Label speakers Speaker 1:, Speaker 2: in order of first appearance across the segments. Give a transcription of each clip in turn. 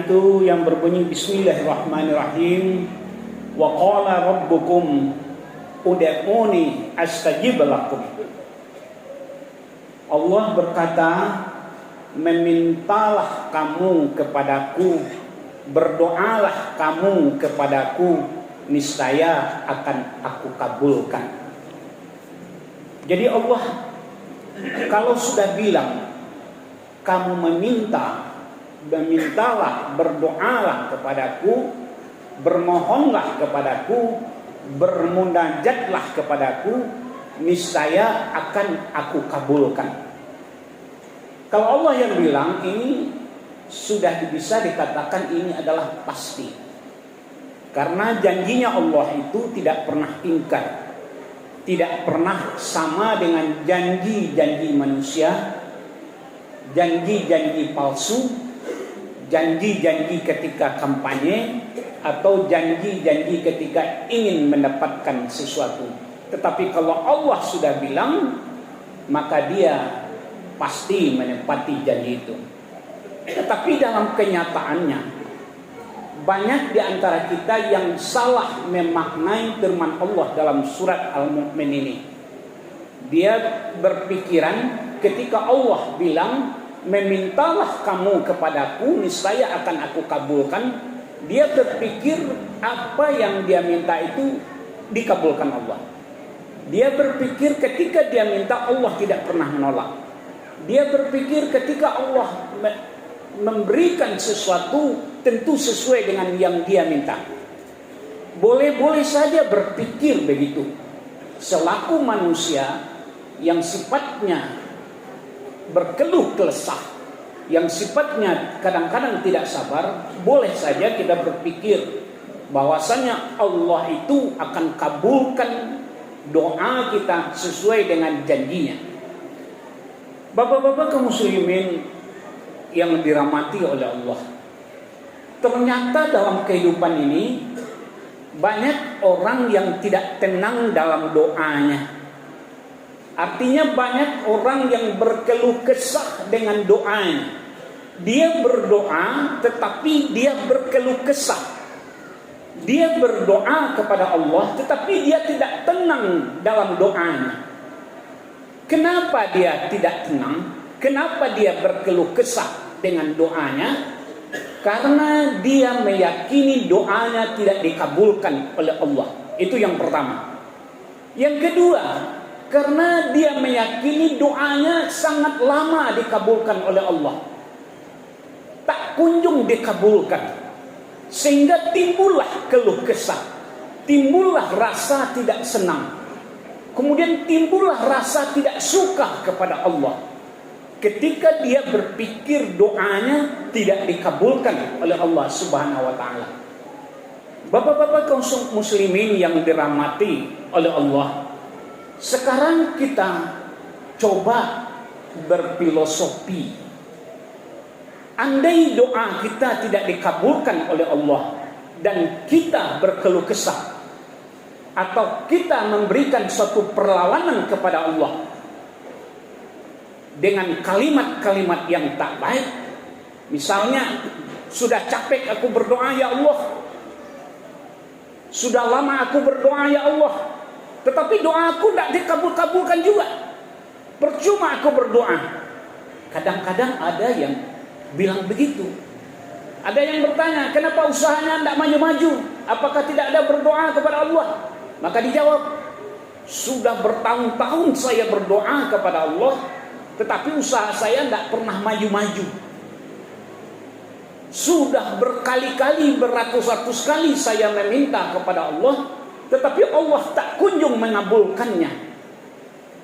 Speaker 1: Itu yang berbunyi Bismillahirrahmanirrahim. Wa qala rabbukum ud'uni astajib lakum. Allah berkata, memintalah kamu kepadaku, berdoalah kamu kepadaku, niscaya akan aku kabulkan. Jadi Allah kalau sudah bilang kamu memintalah, berdoalah kepadaku, bermohonlah kepadaku, bermunajatlah kepadaku, niscaya akan aku kabulkan. Kalau Allah yang bilang, ini sudah bisa dikatakan ini adalah pasti. Karena janjinya Allah itu tidak pernah ingkar, tidak pernah sama dengan janji-janji manusia, janji-janji palsu, janji-janji ketika kampanye, atau janji-janji ketika ingin mendapatkan sesuatu. Tetapi kalau Allah sudah bilang, maka Dia pasti menepati janji itu. Tetapi dalam kenyataannya, banyak di antara kita yang salah memaknai firman Allah dalam surat Al-Mu'min ini. Dia berpikiran ketika Allah bilang, memintalah kamu kepadaku, niscaya akan aku kabulkan. Dia berpikir apa yang dia minta itu dikabulkan Allah. Dia berpikir ketika dia minta, Allah tidak pernah menolak. Dia berpikir ketika Allah memberikan sesuatu, tentu sesuai dengan yang dia minta. Boleh-boleh saja berpikir begitu. Selaku manusia yang sifatnya berkeluh kesah, yang sifatnya kadang-kadang tidak sabar, boleh saja kita berpikir bahwasanya Allah itu akan kabulkan doa kita sesuai dengan janjinya. Bapak-bapak kaum muslimin yang dirahmati oleh Allah, ternyata dalam kehidupan ini banyak orang yang tidak tenang dalam doanya. Artinya banyak orang yang berkeluh kesah dengan doanya. Dia berdoa tetapi dia berkeluh kesah. Dia berdoa kepada Allah tetapi dia tidak tenang dalam doanya. Kenapa dia tidak tenang? Kenapa dia berkeluh kesah dengan doanya? Karena dia meyakini doanya tidak dikabulkan oleh Allah. Itu yang pertama. Yang kedua, karena dia meyakini doanya sangat lama dikabulkan oleh Allah, tak kunjung dikabulkan, sehingga timbullah keluh kesah, timbullah rasa tidak senang, kemudian timbullah rasa tidak suka kepada Allah ketika dia berpikir doanya tidak dikabulkan oleh Allah Subhanahu wa taala. Bapak-bapak kaum muslimin yang dirahmati oleh Allah, sekarang kita coba berfilosofi. Andai doa kita tidak dikabulkan oleh Allah dan kita berkeluh kesah, atau kita memberikan suatu perlawanan kepada Allah dengan kalimat-kalimat yang tak baik. Misalnya, sudah capek aku berdoa ya Allah, sudah lama aku berdoa ya Allah, tetapi doaku tidak dikabul-kabulkan juga. Percuma aku berdoa. Kadang-kadang ada yang bilang begitu. Ada yang bertanya, kenapa usahanya tidak maju-maju? Apakah tidak ada berdoa kepada Allah? Maka dijawab, sudah bertahun-tahun saya berdoa kepada Allah, tetapi usaha saya tidak pernah maju-maju. Sudah berkali-kali, beratus-ratus kali saya meminta kepada Allah, tetapi Allah tak kunjung mengabulkannya.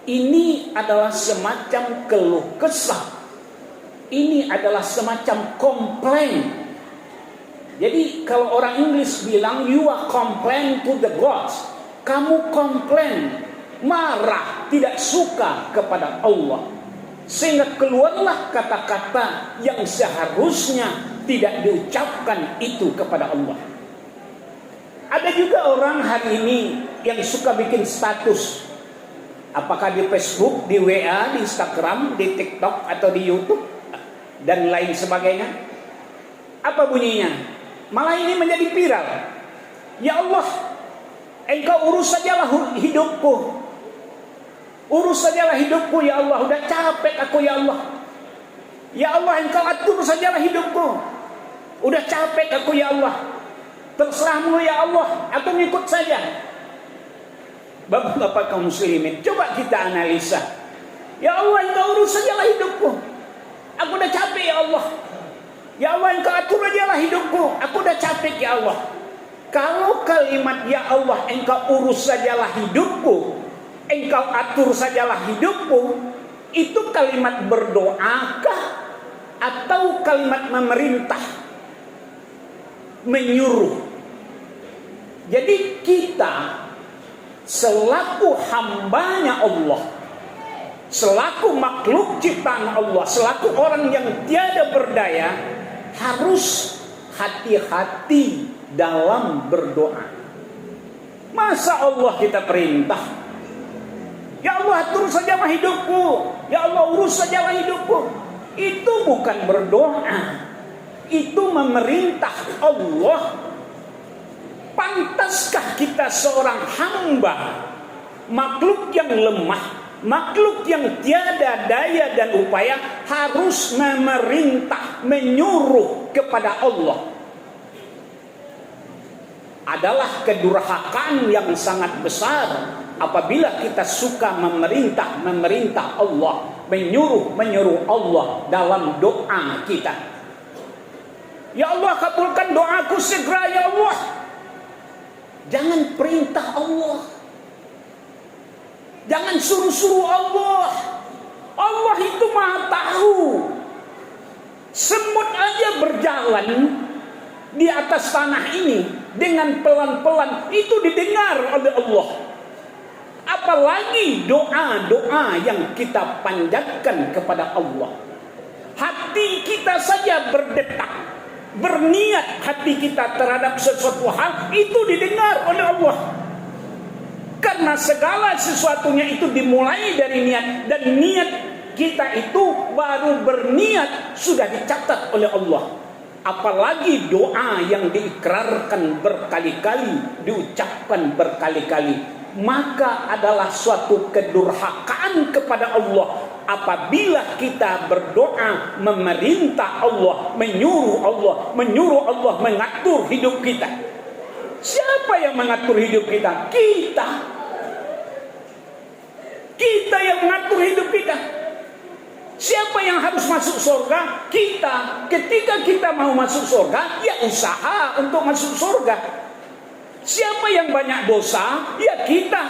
Speaker 1: Ini adalah semacam keluh kesah. Ini adalah semacam komplain. Jadi kalau orang Inggris bilang, you are complain to the gods. Kamu komplain, marah, tidak suka kepada Allah. Sehingga keluarlah kata-kata yang seharusnya tidak diucapkan itu kepada Allah. Ada juga orang hari ini yang suka bikin status, apakah di Facebook, di WA, di Instagram, di TikTok, atau di YouTube, dan lain sebagainya. Apa bunyinya? Malah ini menjadi viral. Ya Allah, Engkau urus sajalah hidupku. Urus sajalah hidupku ya Allah. Udah capek aku ya Allah. Ya Allah, Engkau atur sajalah hidupku. Udah capek aku ya Allah. Terserahmu ya Allah, aku ngikut saja. Bapak-bapak kaum muslimin, coba kita analisa. Ya Allah, Engkau urus sajalah hidupku. Aku udah capek ya Allah. Ya Allah, Engkau atur sajalah hidupku. Aku udah capek ya Allah. Kalau kalimat ya Allah, Engkau urus sajalah hidupku, Engkau atur sajalah hidupku, itu kalimat berdoakah atau kalimat memerintah, menyuruh? Jadi kita selaku hambanya Allah, selaku makhluk ciptaan Allah, selaku orang yang tiada berdaya, harus hati-hati dalam berdoa. Masa Allah kita perintah, ya Allah atur sajalah hidupku, ya Allah urus sajalah hidupku. Itu bukan berdoa, itu memerintah Allah. Pantaskah kita seorang hamba, makhluk yang lemah, makhluk yang tiada daya dan upaya, harus memerintah, menyuruh kepada Allah? Adalah kedurhakaan yang sangat besar apabila kita suka memerintah Allah, menyuruh Allah dalam doa kita. Ya Allah, kabulkan doaku segera ya Allah. Jangan perintah Allah, jangan suruh-suruh Allah. Allah itu maha tahu. Semut aja berjalan di atas tanah ini dengan pelan-pelan, itu didengar oleh Allah. Apalagi doa-doa yang kita panjatkan kepada Allah. Hati kita saja berdetak, berniat hati kita terhadap sesuatu hal, itu didengar oleh Allah. Karena segala sesuatunya itu dimulai dari niat, dan niat kita itu baru berniat sudah dicatat oleh Allah. Apalagi doa yang diikrarkan berkali-kali, diucapkan berkali-kali, maka adalah suatu kedurhakaan kepada Allah apabila kita berdoa memerintah Allah, menyuruh Allah mengatur hidup kita. Siapa yang mengatur hidup kita? Kita yang mengatur hidup kita. Siapa yang harus masuk surga? Kita. Ketika kita mau masuk surga, ya usaha untuk masuk surga. Siapa yang banyak dosa? Ya kita.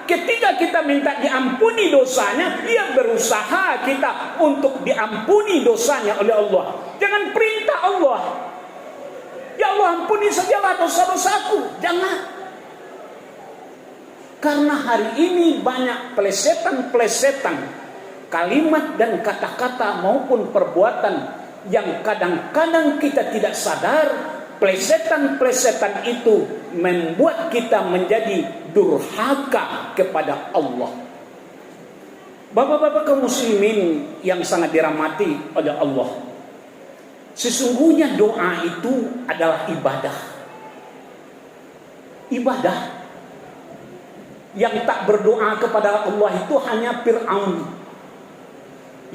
Speaker 1: Ketika kita minta diampuni dosanya, ya berusaha kita untuk diampuni dosanya oleh Allah. Jangan perintah Allah, ya Allah ampuni sajalah dosa-dosaku. Jangan. Karena hari ini banyak pelesetan-pelesetan kalimat dan kata-kata maupun perbuatan yang kadang-kadang kita tidak sadar. Pelesetan-pelesetan itu membuat kita menjadi durhaka kepada Allah. Bapak-bapak kaum muslimin yang sangat dirahmati oleh Allah, sesungguhnya doa itu adalah ibadah. Ibadah. Yang tak berdoa kepada Allah itu hanya Fir'aun.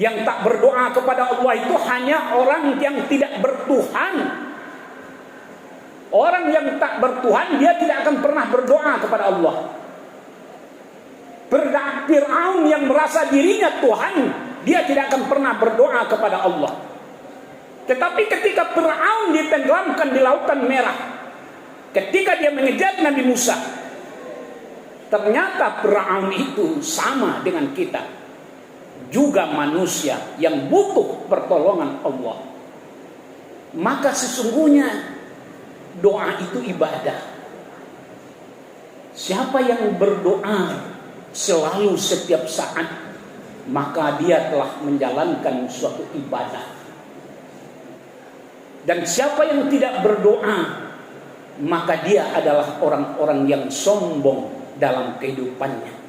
Speaker 1: Yang tak berdoa kepada Allah itu hanya orang yang tidak bertuhan. Orang yang tak bertuhan, dia tidak akan pernah berdoa kepada Allah. Fir'aun yang merasa dirinya Tuhan, dia tidak akan pernah berdoa kepada Allah. Tetapi ketika Fir'aun ditenggelamkan di Lautan Merah, ketika dia mengejar Nabi Musa, ternyata Fir'aun itu sama dengan kita, juga manusia yang butuh pertolongan Allah. Maka sesungguhnya doa itu ibadah. Siapa yang berdoa selalu setiap saat, maka dia telah menjalankan suatu ibadah. Dan siapa yang tidak berdoa, maka dia adalah orang-orang yang sombong dalam kehidupannya.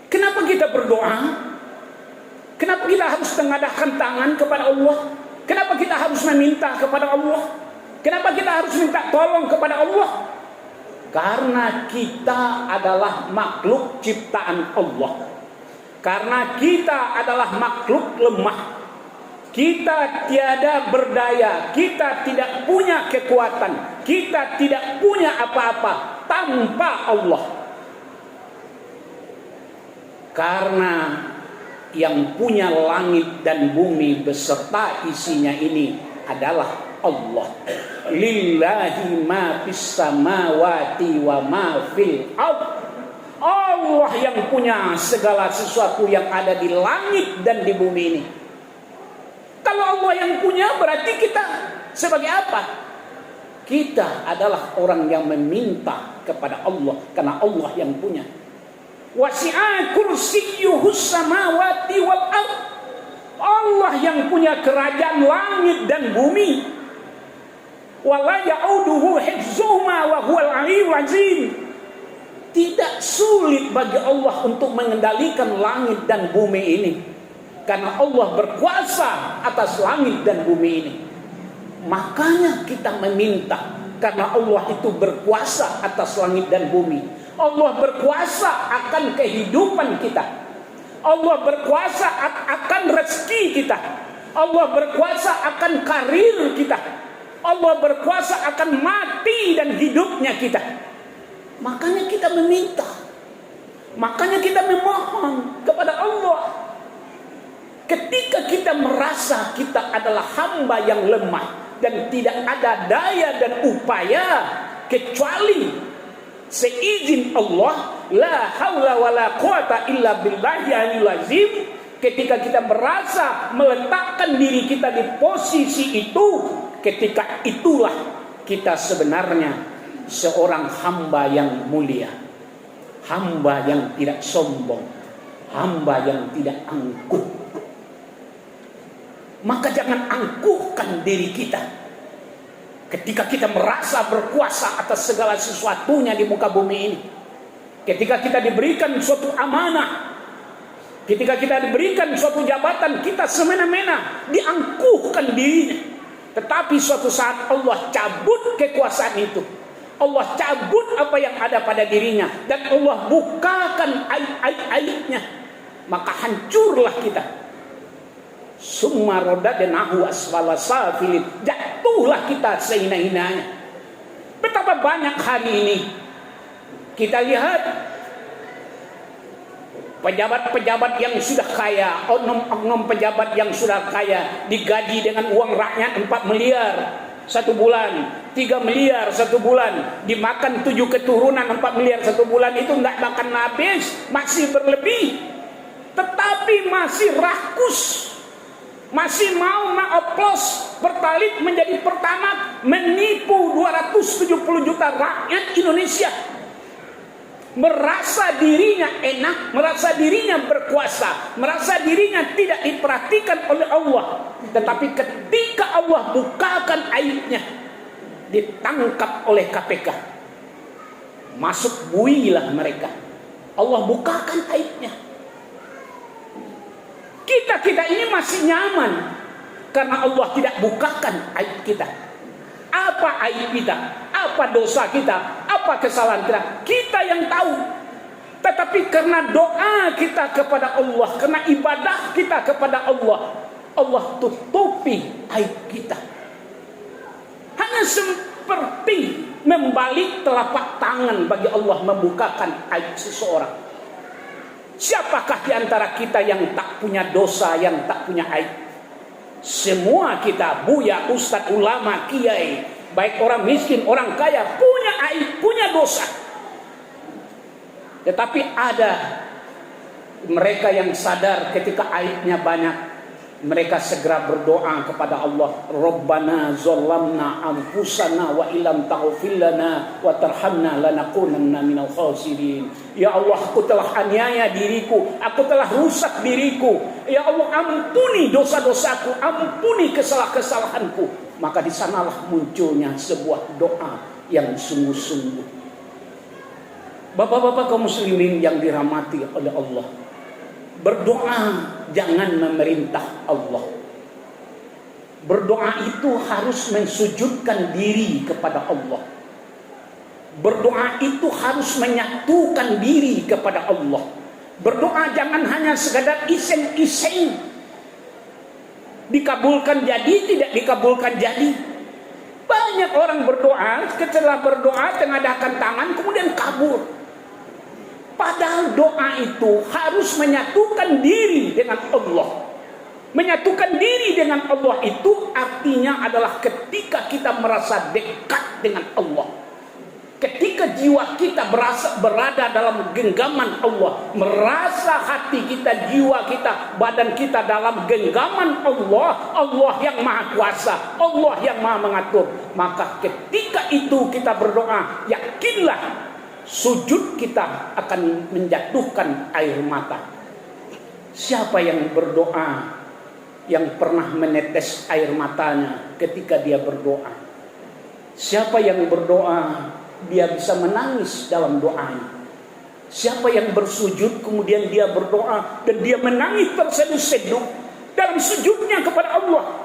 Speaker 1: Kenapa kita berdoa? Kenapa kita harus mengadahkan tangan kepada Allah? Kenapa kita harus meminta kepada Allah? Kenapa kita harus minta tolong kepada Allah? Karena kita adalah makhluk ciptaan Allah. Karena kita adalah makhluk lemah. Kita tiada berdaya, kita tidak punya kekuatan, kita tidak punya apa-apa tanpa Allah. Karena yang punya langit dan bumi beserta isinya ini adalah Allah. Lillahi ma fis samawati wa ma fil ardh. Allah yang punya segala sesuatu yang ada di langit dan di bumi ini. Kalau Allah yang punya, berarti kita sebagai apa? Kita adalah orang yang meminta kepada Allah karena Allah yang punya. Wasi'a kursiyyuhus samawati wal ardh. Allah yang punya kerajaan langit dan bumi. Wala ya'uduhu hifzuhuma wa huwal 'aliyyul 'azim. Tidak sulit bagi Allah untuk mengendalikan langit dan bumi ini, karena Allah berkuasa atas langit dan bumi ini. Makanya kita meminta, karena Allah itu berkuasa atas langit dan bumi. Allah berkuasa akan kehidupan kita. Allah berkuasa akan rezeki kita. Allah berkuasa akan karir kita. Allah berkuasa akan mati dan hidupnya kita. Makanya kita meminta. Makanya kita memohon kepada Allah. Ketika kita merasa kita adalah hamba yang lemah dan tidak ada daya dan upaya kecuali seizin Allah, la haula wala quwata illa billahi aliyil azim. Ketika kita merasa meletakkan diri kita di posisi itu, ketika itulah kita sebenarnya seorang hamba yang mulia, hamba yang tidak sombong, hamba yang tidak angkuh. Maka jangan angkuhkan diri kita ketika kita merasa berkuasa atas segala sesuatunya di muka bumi ini. Ketika kita diberikan suatu amanah, ketika kita diberikan suatu jabatan, kita semena-mena diangkuhkan dirinya. Tetapi suatu saat Allah cabut kekuasaan itu, Allah cabut apa yang ada pada dirinya, dan Allah bukakan aib-aibnya, maka hancurlah kita. Summa radadnahu asfala safilin, jatuhlah kita sehina-hinanya. Betapa banyak hari ini kita lihat pejabat-pejabat yang sudah kaya, oknum-oknum pejabat yang sudah kaya, digaji dengan uang rakyat 4 miliar satu bulan, 3 miliar satu bulan, dimakan 7 keturunan 4 miliar satu bulan, itu nggak makan habis, masih berlebih, tetapi masih rakus, masih mau mengoplos Pertalite menjadi pertama, menipu 270 juta rakyat Indonesia. Merasa dirinya enak, merasa dirinya berkuasa, merasa dirinya tidak diperhatikan oleh Allah. Tetapi ketika Allah bukakan aibnya, ditangkap oleh KPK, masuk builah mereka. Allah bukakan aibnya. Kita ini masih nyaman karena Allah tidak bukakan aib kita. Apa aib kita? Apa dosa kita? Apa kesalahan kita? Kita yang tahu. Tetapi karena doa kita kepada Allah, karena ibadah kita kepada Allah, Allah tutupi aib kita. Hanya seperti membalik telapak tangan bagi Allah membukakan aib seseorang. Siapakah di antara kita yang tak punya dosa, yang tak punya aib? Semua kita, buya, ustadz, ulama, kiai, baik orang miskin, orang kaya, punya aib, punya dosa. Tetapi ada mereka yang sadar ketika aibnya banyak, mereka segera berdoa kepada Allah, Rabbana zallamna anfusana wa illam taghfir lana wa tarhamna lanakunanna minal khasirin. Ya Allah, aku telah aniaya diriku, aku telah rusak diriku. Ya Allah, ampuni dosa-dosaku, ampuni kesalahan-kesalahanku. Maka di sanalah munculnya sebuah doa yang sungguh-sungguh. Bapak-bapak kaum muslimin yang dirahmati oleh Allah, berdoa jangan memerintah Allah. Berdoa itu harus mensujudkan diri kepada Allah. Berdoa itu harus menyatukan diri kepada Allah. Berdoa jangan hanya sekadar iseng-iseng. Dikabulkan jadi, tidak dikabulkan jadi. Banyak orang berdoa, setelah berdoa tengadahkan tangan kemudian kabur. Padahal doa itu harus menyatukan diri dengan Allah. Menyatukan diri dengan Allah itu artinya adalah ketika kita merasa dekat dengan Allah. Ketika jiwa kita berada dalam genggaman Allah, merasa hati kita, jiwa kita, badan kita dalam genggaman Allah, Allah yang maha kuasa, Allah yang maha mengatur. Maka ketika itu kita berdoa, yakinlah sujud kita akan menjatuhkan air mata. Siapa yang berdoa yang pernah menetes air matanya ketika dia berdoa? Siapa yang berdoa dia bisa menangis dalam doanya? Siapa yang bersujud kemudian dia berdoa dan dia menangis terseduh-seduh dalam sujudnya kepada Allah?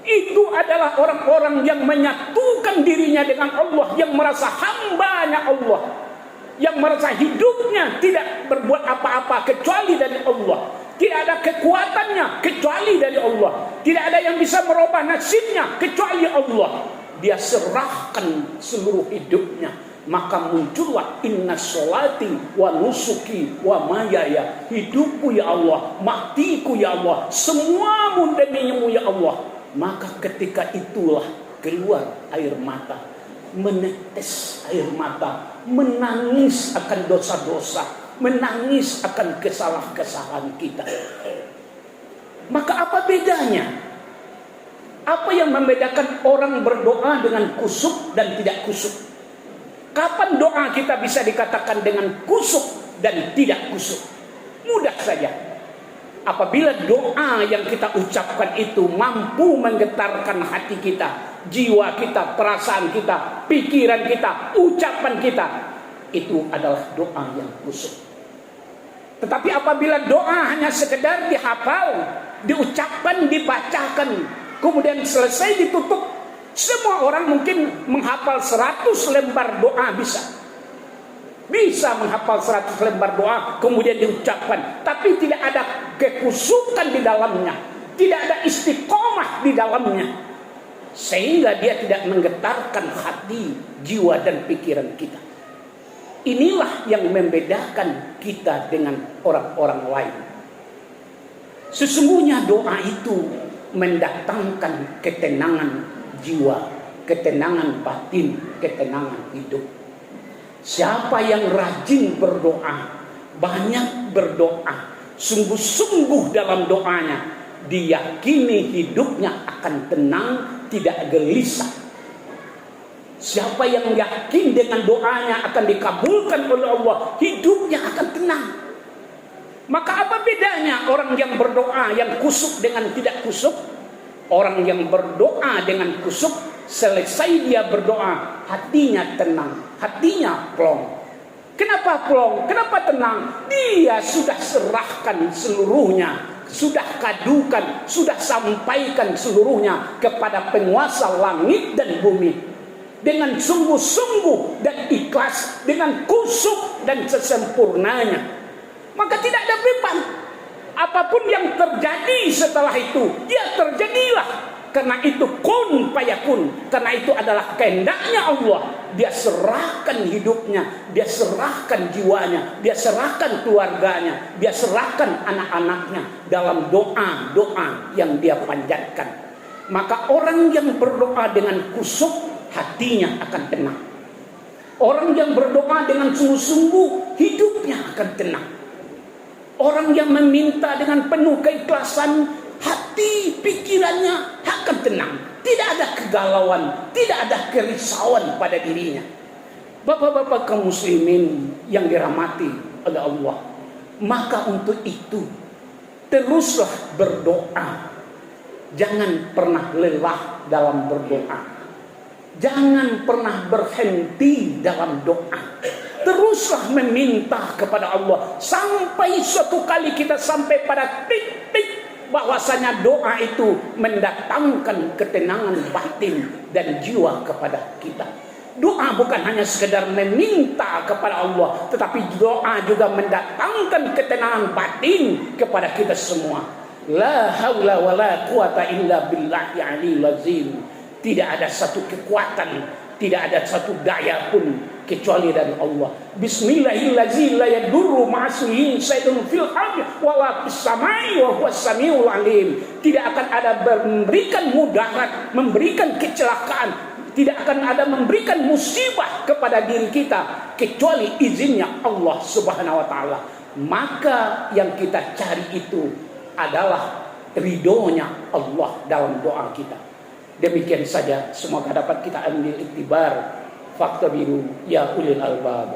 Speaker 1: Itu adalah orang-orang yang menyatukan dirinya dengan Allah, yang merasa hambanya Allah, yang merasa hidupnya tidak berbuat apa-apa kecuali dari Allah. Tidak ada kekuatannya kecuali dari Allah. Tidak ada yang bisa merubah nasibnya kecuali Allah. Dia serahkan seluruh hidupnya. Maka muncullah inna sholati wa nusuki wa mayaya. Hidupku ya Allah, matiku ya Allah, semuamu demimu ya Allah. Maka ketika itulah keluar air mata, menetes air mata, menangis akan dosa-dosa, menangis akan kesalahan-kesalahan kita. Maka apa bedanya? Apa yang membedakan orang berdoa dengan kusuk dan tidak kusuk? Kapan doa kita bisa dikatakan dengan kusuk dan tidak kusuk? Mudah saja. Apabila doa yang kita ucapkan itu mampu menggetarkan hati kita, jiwa kita, perasaan kita, pikiran kita, ucapan kita, itu adalah doa yang kusuk. Tetapi apabila doa hanya sekedar dihafal, diucapkan, dibacakan, kemudian selesai ditutup, semua orang mungkin menghafal 100 lembar doa bisa. Bisa menghafal 100 lembar doa kemudian diucapkan, tapi tidak ada kekusukan di dalamnya, tidak ada istiqomah di dalamnya, sehingga dia tidak menggetarkan hati, jiwa dan pikiran kita. Inilah yang membedakan kita dengan orang-orang lain. Sesungguhnya doa itu mendatangkan ketenangan jiwa, ketenangan batin, ketenangan hidup. Siapa yang rajin berdoa, banyak berdoa, sungguh-sungguh dalam doanya, diyakini hidupnya akan tenang, tidak gelisah. Siapa yang yakin dengan doanya akan dikabulkan oleh Allah, hidupnya akan tenang. Maka apa bedanya orang yang berdoa yang kusuk dengan tidak kusuk? Orang yang berdoa dengan kusuk, selesai dia berdoa, hatinya tenang, hatinya plong. Kenapa plong? Kenapa tenang? Dia sudah serahkan seluruhnya, sudah kadukan, sudah sampaikan seluruhnya kepada penguasa langit dan bumi. Dengan sungguh-sungguh dan ikhlas, dengan kusuk dan sesempurnanya. Maka tidak ada beban. Apapun yang terjadi setelah itu, ya terjadilah. Karena itu kun fayakun. Karena itu adalah kehendaknya Allah. Dia serahkan hidupnya, dia serahkan jiwanya, dia serahkan keluarganya, dia serahkan anak-anaknya dalam doa-doa yang dia panjatkan. Maka orang yang berdoa dengan kusuk, hatinya akan tenang. Orang yang berdoa dengan sungguh-sungguh, hidupnya akan tenang. Orang yang meminta dengan penuh keikhlasan, hati pikirannya akan tenang. Tidak ada kegalauan, tidak ada kerisauan pada dirinya. Bapak-bapak kaum muslimin yang dirahmati oleh Allah, maka untuk itu teruslah berdoa. Jangan pernah lelah dalam berdoa. Jangan pernah berhenti dalam doa. Teruslah meminta kepada Allah sampai suatu kali kita sampai pada titik bahwasanya doa itu mendatangkan ketenangan batin dan jiwa kepada kita. Doa bukan hanya sekedar meminta kepada Allah, tetapi doa juga mendatangkan ketenangan batin kepada kita semua. La haula wala quwata illa billahi aliyil azim. Tidak ada satu kekuatan, tidak ada satu daya pun kecuali dari Allah. Bismillahirrahmanirrahim. La yadurru ma'asmihi syai'un fil ardi wa la fis samai wa huwas samiul alim. Tidak akan ada memberikan mudarat, memberikan kecelakaan, tidak akan ada memberikan musibah kepada diri kita kecuali izinnya Allah Subhanahu wa taala. Maka yang kita cari itu adalah ridhonya Allah dalam doa kita. Demikian saja, semoga dapat kita ambil iktibar. Fakta biru ya ulil albab.